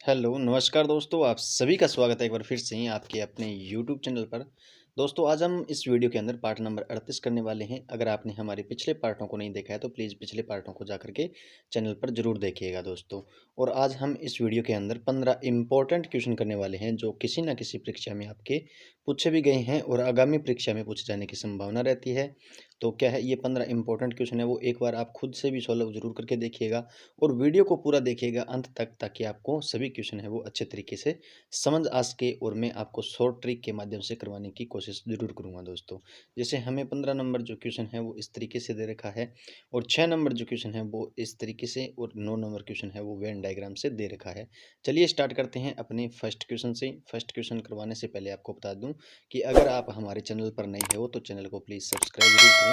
Hello, नमस्कार दोस्तों, आप सभी का स्वागत है एक बार फिर से ही आपके अपने यूट्यूब चैनल पर। दोस्तों, आज हम इस वीडियो के अंदर पार्ट नंबर 38 करने वाले हैं। अगर आपने हमारे पिछले पार्टों को नहीं देखा है, तो प्लीज़ पिछले पार्टों को जाकर के चैनल पर ज़रूर देखिएगा दोस्तों। और आज हम इस वीडियो के अंदर 15 इम्पोर्टेंट क्वेश्चन करने वाले हैं, जो किसी न किसी परीक्षा में आपके पूछे भी गए हैं और आगामी परीक्षा में पूछे जाने की संभावना रहती है। तो क्या है, ये 15 इम्पोर्टेंट क्वेश्चन है, वो एक बार आप खुद से भी सॉल्व ज़रूर करके देखिएगा और वीडियो को पूरा देखिएगा अंत तक, ताकि आपको सभी क्वेश्चन है वो अच्छे तरीके से समझ आ सके और मैं आपको शॉर्ट ट्रिक के माध्यम से करवाने की कोशिश ज़रूर करूँगा दोस्तों। जैसे हमें 15 नंबर जो क्वेश्चन है वो इस तरीके से दे रखा है और 6 नंबर जो क्वेश्चन है वो इस तरीके से और 9 नंबर क्वेश्चन है वो वेन डायग्राम से दे रखा है। चलिए स्टार्ट करते हैं अपने फर्स्ट क्वेश्चन से। फर्स्ट क्वेश्चन करवाने से पहले आपको बता दूँ कि अगर आप हमारे चैनल पर नए हो तो चैनल को प्लीज़ सब्सक्राइब ज़रूर करें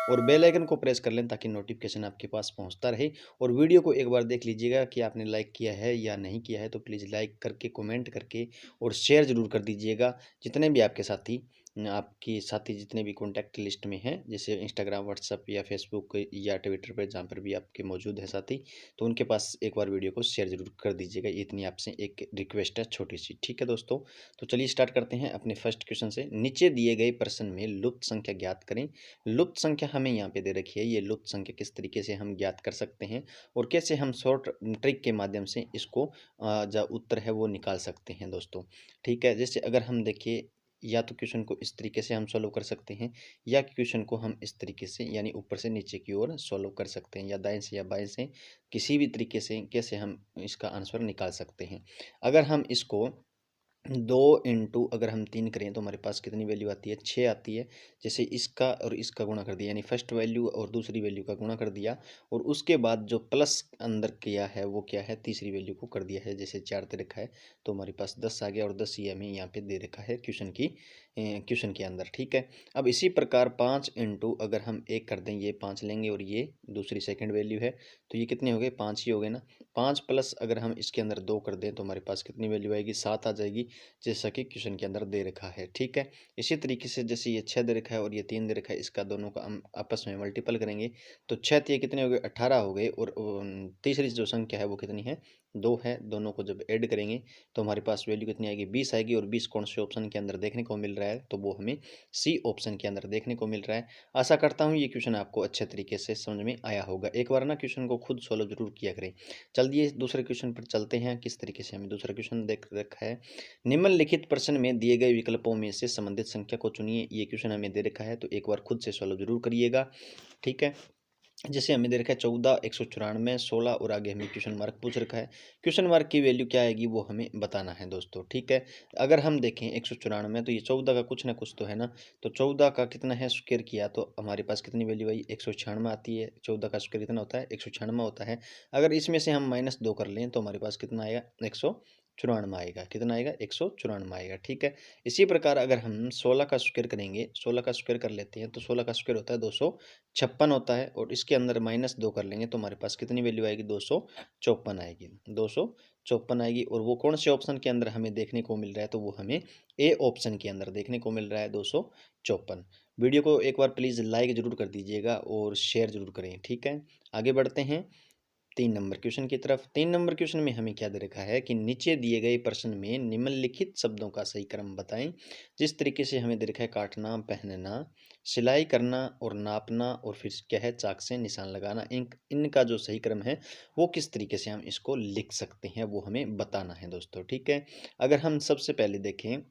और बेल आइकन को प्रेस कर लें, ताकि नोटिफिकेशन आपके पास पहुँचता रहे। और वीडियो को एक बार देख लीजिएगा कि आपने लाइक किया है या नहीं किया है, तो प्लीज़ लाइक करके, कमेंट करके और शेयर ज़रूर कर दीजिएगा। जितने भी आपके साथी जितने भी कॉन्टैक्ट लिस्ट में हैं, जैसे इंस्टाग्राम, व्हाट्सएप या फेसबुक या ट्विटर पर, जहाँ पर भी आपके मौजूद हैं साथी, तो उनके पास एक बार वीडियो को शेयर ज़रूर कर दीजिएगा। इतनी आपसे एक रिक्वेस्ट है छोटी सी, ठीक है दोस्तों। तो चलिए स्टार्ट करते हैं अपने फर्स्ट क्वेश्चन से। नीचे दिए गए प्रश्न में लुप्त संख्या ज्ञात करें। लुप्त संख्या हमें यहाँ पे दे रखी है। ये लुप्त संख्या किस तरीके से हम ज्ञात कर सकते हैं और कैसे हम शॉर्ट ट्रिक के माध्यम से इसको जो उत्तर है वो निकाल सकते हैं दोस्तों। ठीक है, जैसे अगर हम देखिए, या तो क्वेश्चन को इस तरीके से हम सॉल्व कर सकते हैं, या क्वेश्चन को हम इस तरीके से यानी ऊपर से नीचे की ओर सॉल्व कर सकते हैं, या दाएं से या बाएं से, किसी भी तरीके से कैसे हम इसका आंसर निकाल सकते हैं। अगर हम इसको 2 इंटू अगर हम 3 करें तो हमारे पास कितनी वैल्यू आती है, 6 आती है। जैसे इसका और इसका गुणा कर दिया, यानी फर्स्ट वैल्यू और दूसरी वैल्यू का गुणा कर दिया, और उसके बाद जो प्लस अंदर किया है वो क्या है, तीसरी वैल्यू को कर दिया है। जैसे 4 दे रखा है तो हमारे पास 10 आ गया, और 10 ही हमें यहाँ पे दे रखा है क्वेश्चन के अंदर। ठीक है, अब इसी प्रकार 5 इंटू अगर हम 1 कर दें, ये 5 लेंगे और ये दूसरी सेकेंड वैल्यू है, तो ये कितने हो गए, 5 ही हो गए ना। 5 प्लस अगर हम इसके अंदर 2 कर दें तो हमारे पास कितनी वैल्यू आएगी, 7 आ जाएगी, जैसा कि क्वेश्चन के अंदर दे रखा है। ठीक है, इसी तरीके से जैसे ये 6 दे रखा है और ये 3 दे रखा है, इसका दोनों का हम आपस में मल्टीपल करेंगे तो 6 ये कितने हो गए, 18 हो गए, और तीसरी जो संख्या है वो कितनी है, 2 है। दोनों को जब ऐड करेंगे तो हमारे पास वैल्यू कितनी आएगी, 20 आएगी। और 20 कौन से ऑप्शन के अंदर देखने को मिल रहा है, तो वो हमें सी ऑप्शन के अंदर देखने को मिल रहा है। आशा करता हूँ ये क्वेश्चन आपको अच्छे तरीके से समझ में आया होगा। एक बार ना क्वेश्चन को खुद सोल्व जरूर किया करें। चलिए दूसरे क्वेश्चन पर चलते हैं। किस तरीके से हमें दूसरा क्वेश्चन देख रखा है, निम्नलिखित प्रश्न में दिए गए विकल्पों में से संबंधित संख्या को चुनिए। ये क्वेश्चन हमें दे रखा है, तो एक बार खुद से सॉल्व जरूर करिएगा। ठीक है, जैसे हमें दे रखा है 14, 194, 16 और आगे हमें क्वेश्चन मार्क पूछ रखा है। क्वेश्चन मार्क की वैल्यू क्या आएगी वो हमें बताना है दोस्तों। ठीक है, अगर हम देखें 194, तो ये 14 का कुछ ना कुछ तो है ना, तो 14 का कितना है स्क्वायर किया तो हमारे पास कितनी वैल्यू आई, 196 आती है। 14 का स्क्वायर कितना होता है, 196 होता है। अगर इसमें से हम -2 कर लें तो हमारे पास कितना आएगा, 194 आएगा। कितना आएगा, 194 आएगा। ठीक है, इसी प्रकार अगर हम 16 का स्क्वायर करेंगे, 16 का स्क्वायर कर लेते हैं, तो 16 का स्क्वायर होता है 256 होता है, और इसके अंदर -2 कर लेंगे तो हमारे पास कितनी वैल्यू आएगी, 254 आएगी। 254 आएगी, और वो कौन से ऑप्शन के अंदर हमें देखने को मिल रहा है, तो वो हमें ए ऑप्शन के अंदर देखने को मिल रहा है, 254। वीडियो को एक बार प्लीज़ लाइक ज़रूर कर दीजिएगा और शेयर ज़रूर करें। ठीक है, आगे बढ़ते हैं 3 नंबर क्वेश्चन की तरफ। 3 नंबर क्वेश्चन में हमें क्या दे रखा है कि नीचे दिए गए प्रश्न में निम्नलिखित शब्दों का सही क्रम बताएं। जिस तरीके से हमें दे रखा है, काटना, पहनना, सिलाई करना और नापना, और फिर क्या है, चाक से निशान लगाना, इनका जो सही क्रम है वो किस तरीके से हम इसको लिख सकते हैं वो हमें बताना है दोस्तों। ठीक है, अगर हम सबसे पहले देखें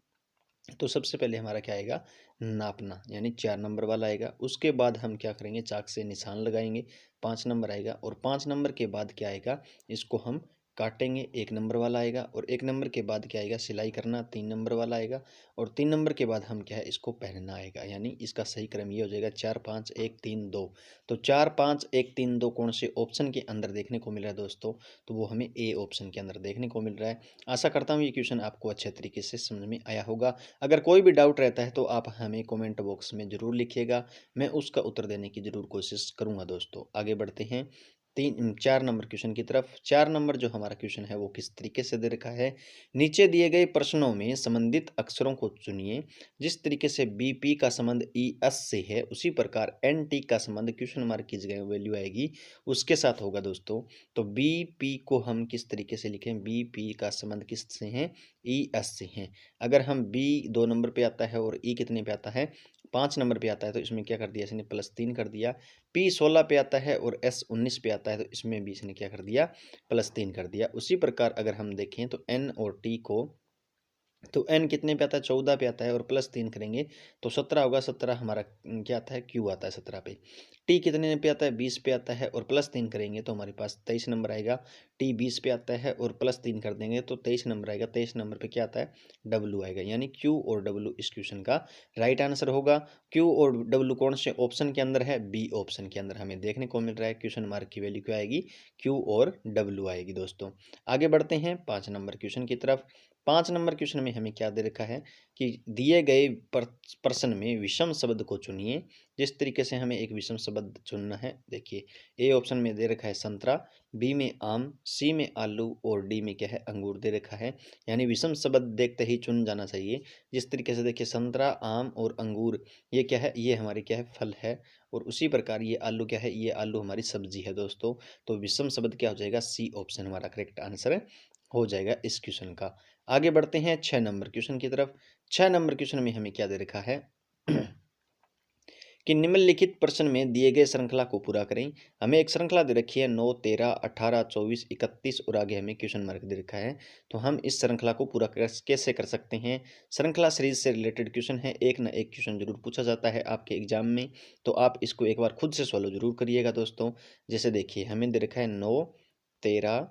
तो सबसे पहले हमारा क्या आएगा, नापना, यानी 4 नंबर वाला आएगा। उसके बाद हम क्या करेंगे, चाक से निशान लगाएंगे, 5 नंबर आएगा। और 5 नंबर के बाद क्या आएगा, इसको हम काटेंगे, 1 नंबर वाला आएगा। और 1 नंबर के बाद क्या आएगा, सिलाई करना, 3 नंबर वाला आएगा। और 3 नंबर के बाद हम क्या है, इसको पहनना आएगा। यानी इसका सही क्रम ये हो जाएगा 4 5 1 3 2। तो 4 5 1 3 2 कौन से ऑप्शन के अंदर देखने को मिल रहा है दोस्तों, तो वो हमें ए ऑप्शन के अंदर देखने को मिल रहा है। आशा करता हूँ ये क्वेश्चन आपको अच्छे तरीके से समझ में आया होगा। अगर कोई भी डाउट रहता है तो आप हमें कमेंट बॉक्स में ज़रूर लिखिएगा, मैं उसका उत्तर देने की ज़रूर कोशिश करूँगा दोस्तों। आगे बढ़ते हैं 4 नंबर क्वेश्चन की तरफ। 4 नंबर जो हमारा क्वेश्चन है वो किस तरीके से दे रखा है, नीचे दिए गए प्रश्नों में संबंधित अक्षरों को चुनिए। जिस तरीके से बीपी का संबंध ई एस से है उसी प्रकार एन टी का संबंध क्वेश्चन मार्क की जगह वैल्यू आएगी उसके साथ होगा दोस्तों। तो बीपी को हम किस तरीके से लिखें, बीपी का संबंध किस से है, ई एस से है। अगर हम बी 2 नंबर पे आता है और ई कितने पे आता है, 5 नंबर पे आता है, तो इसमें क्या कर दिया इसने, +3 कर दिया। पी 16 पे आता है और एस 19 पे आता है, तो इसमें भी इसने क्या कर दिया, +3 कर दिया। उसी प्रकार अगर हम देखें तो एन और टी को, तो एन कितने पे आता है, 14 पे आता है और +3 करेंगे तो 17 होगा। 17 हमारा क्या आता है, क्यू आता है 17 पे। टी कितने पे आता है, 20 पे आता है और +3 करेंगे तो हमारे पास 23 नंबर आएगा। टी 20 पे आता है और +3 कर देंगे तो 23 नंबर आएगा। 23 नंबर पे क्या आता है, डब्लू आएगा। यानी क्यू और डब्लू इस क्वेश्चन का राइट आंसर होगा। क्यू और डब्लू कौन से ऑप्शन के अंदर है, बी ऑप्शन के अंदर हमें देखने को मिल रहा है। क्वेश्चन मार्क की वैल्यू क्या आएगी, क्यू और डब्लू आएगी दोस्तों। आगे बढ़ते हैं 5 नंबर क्वेश्चन की तरफ। 5 नंबर क्वेश्चन में हमें क्या दे रखा है कि दिए गए प्रश्न में विषम शब्द को चुनिए। जिस तरीके से हमें एक विषम शब्द चुनना है, देखिए ए ऑप्शन में दे रखा है संतरा, बी में आम, सी में आलू और डी में क्या है, अंगूर दे रखा है। यानी विषम शब्द देखते ही चुन जाना चाहिए। जिस तरीके से देखिए संतरा, आम और अंगूर ये क्या है, ये हमारी क्या है, फल है। और उसी प्रकार ये आलू क्या है, ये आलू हमारी सब्जी है दोस्तों। तो विषम शब्द क्या हो जाएगा, सी ऑप्शन हमारा करेक्ट आंसर हो जाएगा इस क्वेश्चन का। आगे बढ़ते हैं 6 नंबर क्वेश्चन की तरफ। 6 नंबर क्वेश्चन में हमें क्या दे रखा है कि निम्नलिखित प्रश्न में दिए गए श्रृंखला को पूरा करें। हमें एक श्रृंखला दे रखी है 9, 13, 18, 24, 31 और आगे हमें क्वेश्चन मार्क दे रखा है। तो हम इस श्रृंखला को पूरा कैसे कर सकते हैं। श्रृंखला सीरीज से रिलेटेड क्वेश्चन है, एक ना एक क्वेश्चन जरूर पूछा जाता है आपके एग्जाम में, तो आप इसको एक बार खुद से सॉल्व जरूर करिएगा दोस्तों। जैसे देखिए हमें दे रखा है 9, 13,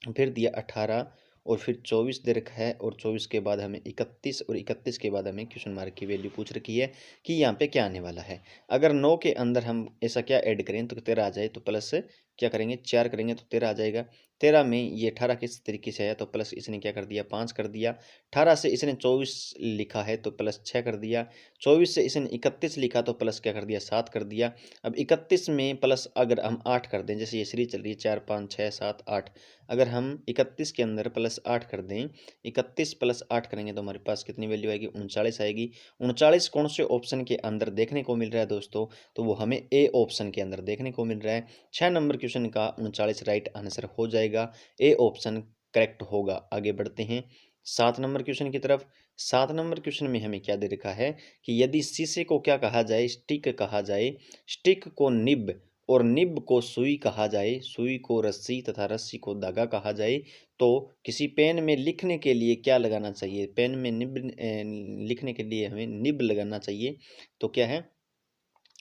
फिर दिया 18 और फिर 24 दे रखा है और 24 के बाद हमें 31 और 31 के बाद हमें क्वेश्चन मार्क की वैल्यू पूछ रखी है कि यहाँ पे क्या आने वाला है। अगर 9 के अंदर हम ऐसा क्या ऐड करें तो 13 आ जाए, तो प्लस क्या करेंगे, 4 करेंगे तो 13 आ जाएगा। 13 में ये 18 किस तरीके से है, तो प्लस इसने क्या कर दिया, 5 कर दिया। 18 से इसने 24 लिखा है तो प्लस 6 कर दिया। 24 से इसने 31 लिखा तो प्लस क्या कर दिया, 7 कर दिया। अब 31 में प्लस अगर हम 8 कर दें, जैसे ये सीरीज चल रही है 4, 5, 6, 7, 8, अगर हम 31 के अंदर प्लस 8 कर दें, 31 प्लस 8 करेंगे तो हमारे पास कितनी वैल्यू आएगी, 39 आएगी। 39 कौन से ऑप्शन के अंदर देखने को मिल रहा है दोस्तों, तो वो हमें ए ऑप्शन के अंदर देखने को मिल रहा है। 6 नंबर क्वेश्चन का 39 राइट आंसर हो जाएगा, ए ऑप्शन करेक्ट होगा। आगे बढ़ते हैं 7 नंबर क्वेश्चन की तरफ। 7 नंबर क्वेश्चन में हमें क्या दे रखा है कि यदि शीशे को क्या कहा जाए, स्टिक कहा जाए, स्टिक को निब और निब को सुई कहा जाए, सुई को रस्सी तथा रस्सी को धागा कहा जाए, तो किसी पेन में लिखने के लिए क्या लगाना चाहिए, पेन में निब लिखने के लिए हमें निब लगाना चाहिए। तो क्या है,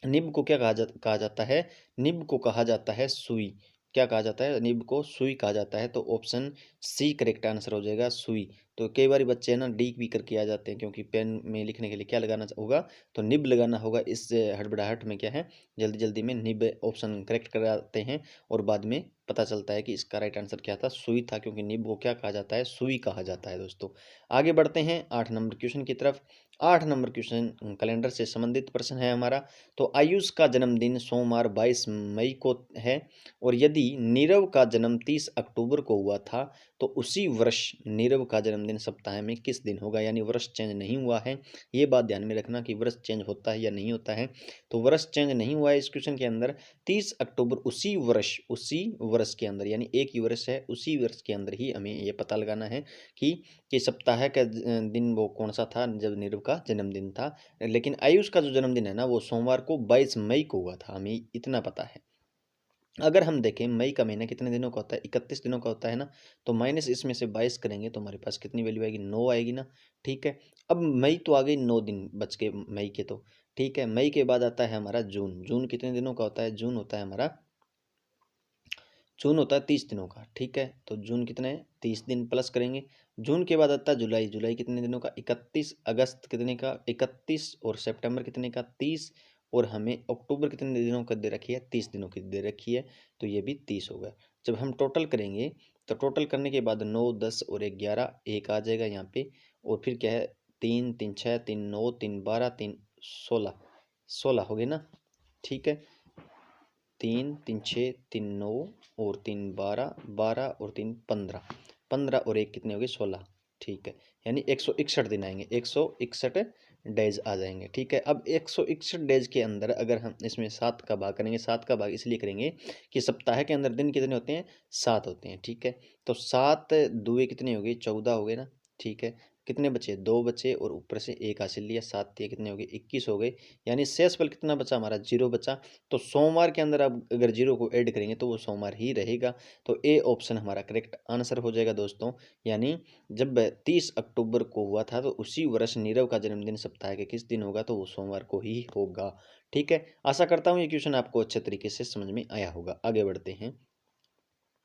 निब को क्या कहा जाता है, निब को कहा जाता है सुई। क्या कहा जाता है, निब को सुई कहा जाता है। तो ऑप्शन सी करेक्ट आंसर हो जाएगा, सुई। तो कई बार बच्चे है ना डी भी करके आ जाते हैं, क्योंकि पेन में लिखने के लिए क्या लगाना होगा, तो निब लगाना होगा। इस हड़बड़ाहट में क्या है, जल्दी जल्दी में निब ऑप्शन करेक्ट कराते हैं और बाद में पता चलता है कि इसका राइट आंसर क्या था, सुई था, क्योंकि निब को क्या कहा जाता है, सुई कहा जाता है दोस्तों। आगे बढ़ते हैं 8 नंबर क्वेश्चन की तरफ। 8 नंबर क्वेश्चन कैलेंडर से संबंधित प्रश्न है हमारा। तो आयुष का जन्मदिन सोमवार 22 मई को है और यदि नीरव का जन्म 30 अक्टूबर को हुआ था तो उसी वर्ष नीरव का जन्मदिन सप्ताह में किस दिन होगा। यानी वर्ष चेंज नहीं हुआ है, ये बात ध्यान में रखना कि वर्ष चेंज होता है या नहीं होता है। तो वर्ष चेंज नहीं हुआ है इस क्वेश्चन के अंदर। 30 अक्टूबर उसी वर्ष के अंदर, यानी एक ही वर्ष है, उसी वर्ष के अंदर ही हमें ये पता लगाना है कि सप्ताह का दिन वो कौन सा था जब नीरव का जन्मदिन था। लेकिन आयुष का जो जन्मदिन है ना, वो सोमवार को 22 मई को हुआ था, हमें इतना पता है। अगर हम देखें मई का महीना कितने दिनों का होता है, 31 दिनों का होता है ना, तो माइनस इसमें से 22 करेंगे तो हमारे पास कितनी वैल्यू आएगी, 9 आएगी ना। ठीक है, अब मई तो आ गई, 9 दिन बच के मई के, तो ठीक है। मई के बाद आता है हमारा जून। जून कितने दिनों का होता है, जून होता है हमारा, जून होता है 30 दिनों का। ठीक है, तो जून कितने, 30 दिन प्लस करेंगे। जून के बाद आता है जुलाई। जुलाई कितने दिनों का, 31। अगस्त कितने का, 31। और सितंबर कितने का, 30। और हमें अक्टूबर कितने दिनों का दे रखी है, 30 दिनों की दे रखी है, तो ये भी 30 होगा। जब हम टोटल करेंगे तो टोटल करने के बाद 9, 10 और 11, एक आ जाएगा यहाँ पे। और फिर क्या है, 3, 3, 6, 3, 9, 3, 12, 3, 16, 16 हो गए ना। ठीक है, 3 3 6 3 9 और 3 12 12 और 3 15 15 और 1 कितने हो गए 16। ठीक है, यानी 161 दिन आएंगे, 161 डेज आ जाएंगे। ठीक है, अब 161 डेज के अंदर अगर हम इसमें 7 का भाग करेंगे, 7 का भाग इसलिए करेंगे कि सप्ताह के अंदर दिन कितने होते हैं 7 होते हैं। ठीक है, तो 7 दुए कितने हो गए 14 हो गए ना। ठीक है, कितने बचे 2 बचे और ऊपर से 1 हासिल लिया, 7 दिए कितने हो गए 21 हो गए, यानी शेष बल कितना बचा हमारा 0 बचा। तो सोमवार के अंदर अब अगर 0 को ऐड करेंगे तो वो सोमवार ही रहेगा। तो ए ऑप्शन हमारा करेक्ट आंसर हो जाएगा दोस्तों। यानी जब 30 अक्टूबर को हुआ था तो उसी वर्ष नीरव का जन्मदिन सप्ताह के किस दिन होगा, तो वो सोमवार को ही होगा। ठीक है, आशा करता हूँ ये क्वेश्चन आपको अच्छे तरीके से समझ में आया होगा। आगे बढ़ते हैं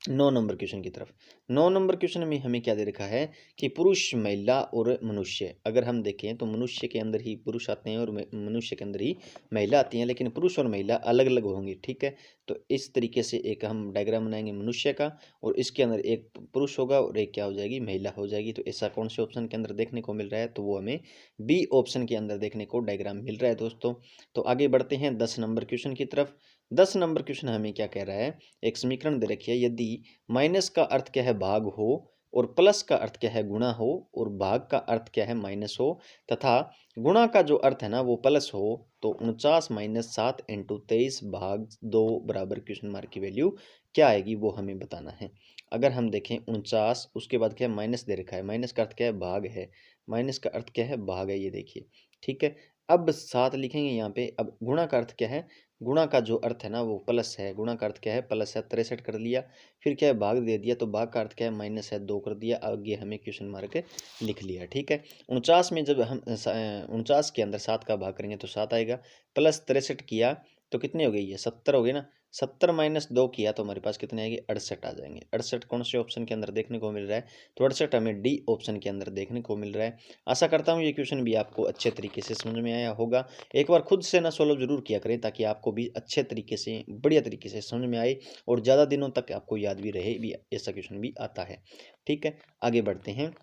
9 नंबर क्वेश्चन की तरफ। 9 नंबर क्वेश्चन में हमें क्या दे रखा है कि पुरुष, महिला और मनुष्य। अगर हम देखें तो मनुष्य के अंदर ही पुरुष आते हैं और मनुष्य के अंदर ही महिला आती हैं, लेकिन पुरुष और महिला अलग अलग होंगी। ठीक है, तो इस तरीके से एक हम डायग्राम बनाएंगे मनुष्य का, और इसके अंदर एक पुरुष होगा और एक क्या हो जाएगी महिला हो जाएगी। तो ऐसा कौन से ऑप्शन के अंदर देखने को मिल रहा है, तो वो हमें बी ऑप्शन के अंदर देखने को डायग्राम मिल रहा है दोस्तों। तो आगे बढ़ते हैं 10 नंबर क्वेश्चन की तरफ। 10 नंबर क्वेश्चन हमें क्या कह रहा है, एक समीकरण दे रखी है, यदि माइनस का अर्थ क्या है भाग हो, और प्लस का अर्थ क्या है गुणा हो, और भाग का अर्थ क्या है माइनस हो, तथा गुणा का जो अर्थ है ना वो प्लस हो, तो 49 माइनस 7 इंटू 23 भाग 2 बराबर क्वेश्चन मार्क की वैल्यू क्या आएगी, वो हमें बताना है। अगर हम देखें 49, उसके बाद क्या है माइनस दे रखा है, माइनस का अर्थ क्या है भाग है, माइनस का अर्थ क्या है भाग है, ये देखिए। ठीक है, अब 7 लिखेंगे यहाँ पे। अब गुणा का अर्थ क्या है, गुणा का जो अर्थ है ना वो प्लस है, गुणा का अर्थ क्या है प्लस है, 63 कर लिया। फिर क्या है भाग दे दिया, तो भाग का अर्थ क्या है माइनस है, 2 कर दिया। आगे हमें क्वेश्चन मार्क लिख लिया। ठीक है, 49 में जब हम 49 के अंदर 7 का भाग करेंगे तो 7 आएगा, प्लस 63 किया तो कितने हो गई ये 70 हो गए ना। 70 माइनस 2 किया तो हमारे पास कितने आएंगे 68 आ जाएंगे। 68 कौन से ऑप्शन के अंदर देखने को मिल रहा है, तो 68 हमें डी ऑप्शन के अंदर देखने को मिल रहा है। आशा करता हूँ ये क्वेश्चन भी आपको अच्छे तरीके से समझ में आया होगा। एक बार खुद से ना सॉल्व जरूर किया करें, ताकि आपको भी अच्छे तरीके से बढ़िया तरीके से समझ में आए और ज़्यादा दिनों तक आपको याद भी रहे, भी ऐसा क्वेश्चन भी आता है। ठीक है, आगे बढ़ते हैं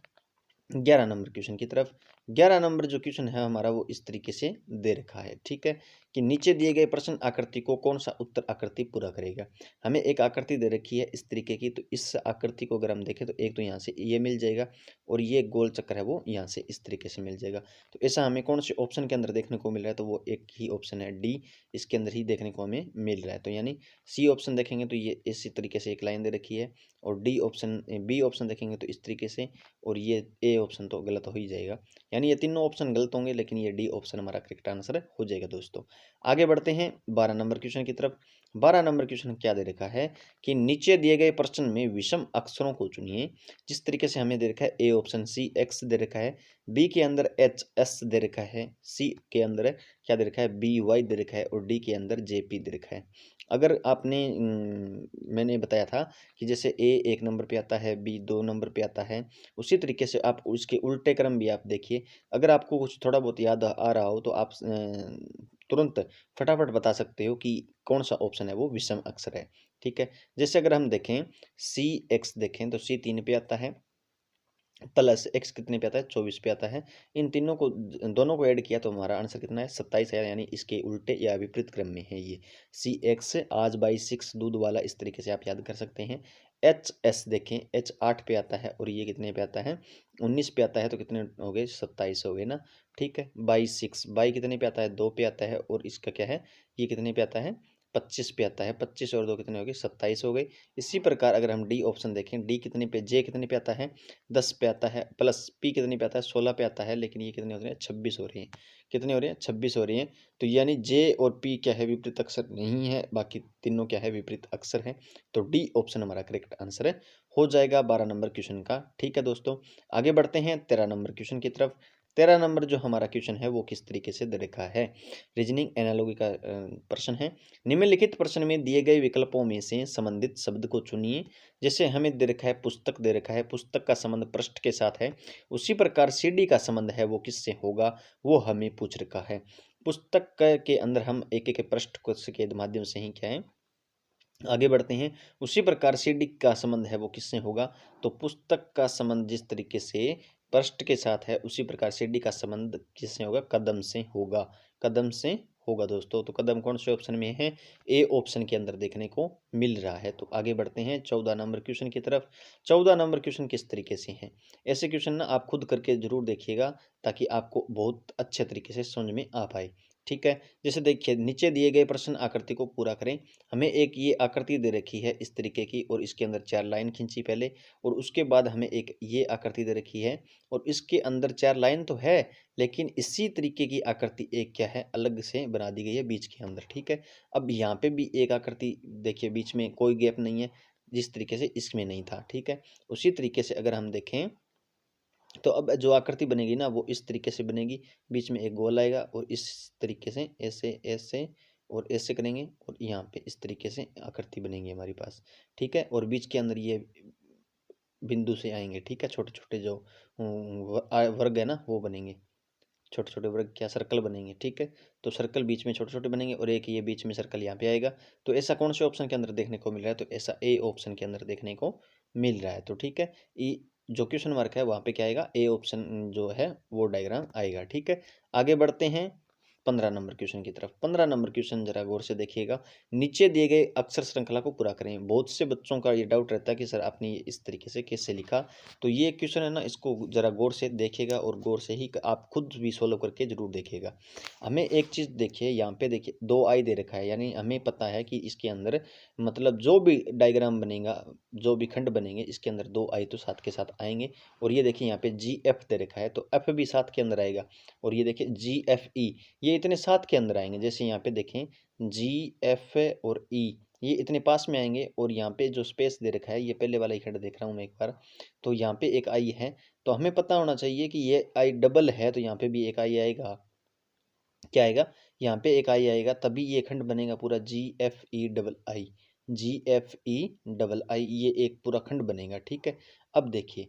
11 नंबर क्वेश्चन की तरफ। 11 नंबर जो क्वेश्चन है हमारा वो इस तरीके से दे रखा है। ठीक है, कि नीचे दिए गए प्रश्न आकृति को कौन सा उत्तर आकृति पूरा करेगा। हमें एक आकृति दे रखी है इस तरीके की, तो इस आकृति को अगर हम देखें तो एक तो यहाँ से ये मिल जाएगा, और ये गोल चक्कर है वो यहाँ से इस तरीके से मिल जाएगा। तो ऐसा हमें कौन से ऑप्शन के अंदर देखने को मिल रहा है, तो वो एक ही ऑप्शन है डी, इसके अंदर ही देखने को हमें मिल रहा है। तो यानी सी ऑप्शन देखेंगे तो ये इसी तरीके से एक लाइन दे रखी है, और डी ऑप्शन बी ऑप्शन देखेंगे तो इस तरीके से, और ये ए ऑप्शन तो गलत हो ही जाएगा। यानी ये तीनों ऑप्शन गलत होंगे, लेकिन ये डी ऑप्शन हमारा करेक्ट आंसर हो जाएगा दोस्तों। आगे बढ़ते हैं 12 नंबर क्वेश्चन की तरफ। 12 नंबर क्वेश्चन क्या दे रखा है कि नीचे दिए गए प्रश्न में विषम अक्षरों को चुनिए। जिस तरीके से हमें दे रखा है ए ऑप्शन सी एक्स दे रखा है, बी के अंदर एच एस दे रखा है, सी के अंदर क्या दे रखा है बी वाई दे रखा है, और डी के अंदर जे पी दे रखा है। अगर आपने मैंने बताया था कि जैसे ए 1 नंबर पे आता है, बी 2 नंबर पे आता है, उसी तरीके से आप उसके उल्टे क्रम भी आप देखिए। अगर आपको कुछ थोड़ा बहुत याद आ रहा हो तो आप तुरंत फटाफट बता सकते हो कि कौन सा ऑप्शन है वो विषम अक्षर है। ठीक है, जैसे अगर हम देखें सी एक्स देखें तो सी 3 पे आता है, प्लस एक्स कितने पे आता है 24 पे आता है। इन तीनों को दोनों को ऐड किया तो हमारा आंसर कितना है 27 है, यानी इसके उल्टे या विपरीत क्रम में है ये। सी एक्स आज बाई 6 दूध वाला, इस तरीके से आप याद कर सकते हैं। एच एस देखें, एच 8 पे आता है और ये कितने पे आता है 19 पे आता है, तो कितने हो गए 27 हो गए ना। ठीक है, बाई 6 बाई कितने पे आता है 2 पे आता है, और इसका क्या है ये कितने पे आता है 25 पे आता है। 25 और 2 कितने हो गए 27 हो गए। इसी प्रकार अगर हम डी ऑप्शन देखें, डी कितने पे जे कितने पे आता है 10 पे आता है, प्लस पी कितने पे आता है 16 पे आता है, लेकिन ये कितने हो रहे हैं 26 हो रही हैं। कितने हो रहे हैं 26 हो रही हैं। तो यानी जे और पी क्या है विपरीत अक्षर नहीं है, बाकी तीनों क्या है विपरीत अक्षर है। तो डी ऑप्शन हमारा करेक्ट आंसर हो जाएगा 12 नंबर क्वेश्चन का। ठीक है दोस्तों, आगे बढ़ते हैं 13 नंबर क्वेश्चन की तरफ। 13 नंबर जो हमारा क्वेश्चन है वो किस तरीके से दे रखा है, रीजनिंग एनालॉजी का प्रश्न है। निम्नलिखित प्रश्न में दिए गए विकल्पों में से संबंधित शब्द को चुनिए। जैसे हमें दे रखा है पुस्तक दे रखा है, पुस्तक का संबंध पृष्ठ के साथ है, उसी प्रकार सीडी का संबंध है वो किससे होगा, वो हमें पूछ रखा है। पुस्तक के अंदर हम एक एक पृष्ठ के माध्यम से ही क्या है आगे बढ़ते हैं। उसी प्रकार सीडी का संबंध है वो किससे होगा, तो पुस्तक का संबंध जिस तरीके से पृष्ठ के साथ है, उसी प्रकार सीडी का संबंध किससे होगा कदम से होगा, कदम से होगा दोस्तों। तो कदम कौन से ऑप्शन में है? ए ऑप्शन के अंदर देखने को मिल रहा है। तो आगे बढ़ते हैं 14 नंबर क्वेश्चन की तरफ। 14 नंबर क्वेश्चन किस तरीके से है? ऐसे क्वेश्चन ना आप खुद करके जरूर देखिएगा, ताकि आपको बहुत अच्छे तरीके से समझ में आ पाए। ठीक है, जैसे देखिए नीचे दिए गए प्रश्न आकृति को पूरा करें। हमें एक ये आकृति दे रखी है इस तरीके की, और इसके अंदर 4 लाइन खींची पहले, और उसके बाद हमें एक ये आकृति दे रखी है, और इसके अंदर 4 लाइन तो है, लेकिन इसी तरीके की आकृति एक क्या है, अलग से बना दी गई है बीच के अंदर। ठीक है, अब यहाँ पे भी एक आकृति देखिए, बीच में कोई गैप नहीं है, जिस तरीके से इसमें नहीं था। ठीक है, उसी तरीके से अगर हम देखें तो अब जो आकृति बनेगी ना, वो इस तरीके से बनेगी। बीच में एक गोल आएगा, और इस तरीके से ऐसे ऐसे और ऐसे करेंगे, और यहाँ पे इस तरीके से आकृति बनेगी हमारे पास। ठीक है, और बीच के अंदर ये बिंदु से आएंगे। ठीक है, छोटे छोटे जो वर्ग है ना, वो बनेंगे। छोटे छोटे वर्ग क्या, सर्कल बनेंगे। ठीक है, तो सर्कल बीच में छोटे छोटे बनेंगे, और एक ये बीच में सर्कल यहाँ पे आएगा। तो ऐसा कौन से ऑप्शन के अंदर देखने को मिल रहा है? तो ऐसा ए ऑप्शन के अंदर देखने को मिल रहा है। तो ठीक है, ई जो क्वेश्चन मार्क है वहाँ पे क्या आएगा, ए ऑप्शन जो है वो डायग्राम आएगा। ठीक है, आगे बढ़ते हैं 15 नंबर क्वेश्चन की तरफ। 15 नंबर क्वेश्चन जरा गौर से देखिएगा। नीचे दिए गए अक्षर श्रृंखला को पूरा करें। बहुत से बच्चों का ये डाउट रहता है कि सर आपने ये इस तरीके से कैसे लिखा। तो ये क्वेश्चन है ना, इसको जरा गौर से देखिएगा, और गौर से ही आप खुद भी सोल्व करके जरूर देखिएगा। हमें एक चीज़ देखिए, यहाँ पे देखिए 2 आई दे रखा है, यानी हमें पता है कि इसके अंदर मतलब जो भी डायग्राम बनेगा, जो भी खंड बनेंगे, इसके अंदर 2 आई तो साथ के साथ आएंगे। और ये देखिए यहाँ पे जी एफ दे रखा है, तो एफ भी साथ के अंदर आएगा। और ये देखिए जी एफ ई, ये इतने साथ के अंदर आएंगे। जैसे यहाँ पे देखें जी एफ और ई, ये इतने पास में आएंगे। और यहाँ पे जो स्पेस दे रखा है, ये पहले वाला ही खंड देख रहा हूँ मैं एक बार, तो यहाँ पे एक आई है। तो हमें पता होना चाहिए कि ये आई डबल है, तो यहाँ पे भी एक आई आएगा। क्या आएगा? यहाँ पे एक आई आएगा, तभी ये खंड बनेगा पूरा G F E double I. G F E double I, ये एक पूरा खंड बनेगा। ठीक है, अब देखिए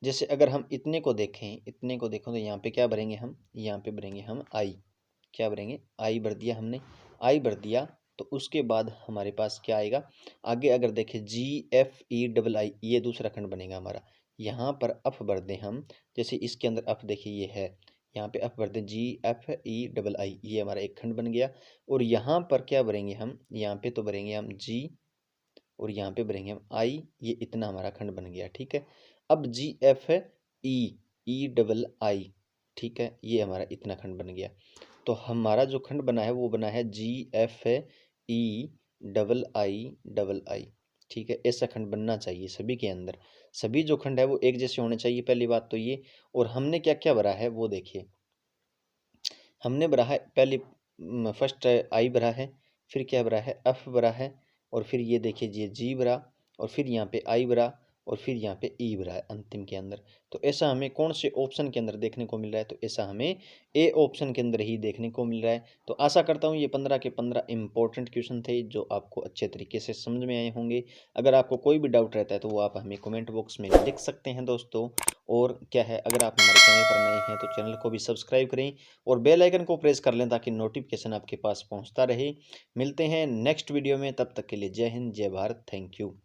जैसे अगर हम इतने को देखें, इतने को देखें, तो यहाँ पे क्या भरेंगे हम? यहाँ पे भरेंगे हम आई। क्या भरेंगे? आई भर दिया हमने। आई भर दिया, तो उसके बाद हमारे पास क्या आएगा आगे? अगर देखें जी एफ ई डबल आई, ये दूसरा खंड बनेगा हमारा। यहाँ पर अफ भर दें हम, जैसे इसके अंदर अफ देखिए ये है, यहाँ पे अफ भर दें जी एफ ई डबल आई, ये हमारा एक खंड बन गया। और यहाँ पर क्या भरेंगे हम? यहाँ पे तो भरेंगे हम जी, और यहाँ पे भरेंगे हम आई, ये इतना हमारा खंड बन गया। ठीक है, अब जी F E E double I, ठीक है, ये हमारा इतना खंड बन गया। तो हमारा जो खंड बना है वो बना है G F E double I double I. ठीक है, ऐसा खंड बनना चाहिए सभी के अंदर। सभी जो खंड है वो एक जैसे होने चाहिए, पहली बात तो ये। और हमने क्या क्या भरा है वो देखिए। हमने भरा है पहले फर्स्ट आई भरा है, फिर क्या भरा है? एफ भरा है, और फिर ये देखिए ये जी भरा, और फिर यहाँ पे आई भरा, और फिर यहाँ पे ई भरा है अंतिम के अंदर। तो ऐसा हमें कौन से ऑप्शन के अंदर देखने को मिल रहा है? तो ऐसा हमें ए ऑप्शन के अंदर ही देखने को मिल रहा है। तो आशा करता हूँ ये 15 के 15 इंपॉर्टेंट क्वेश्चन थे, जो आपको अच्छे तरीके से समझ में आए होंगे। अगर आपको कोई भी डाउट रहता है तो वो आप हमें कमेंट बॉक्स में लिख सकते हैं दोस्तों। और क्या है, अगर आप हमारे चैनल पर नए हैं तो चैनल को भी सब्सक्राइब करें, और बेल आइकन को प्रेस कर लें, ताकि नोटिफिकेशन आपके पास पहुंचता रहे। मिलते हैं नेक्स्ट वीडियो में, तब तक के लिए जय हिंद, जय भारत, थैंक यू।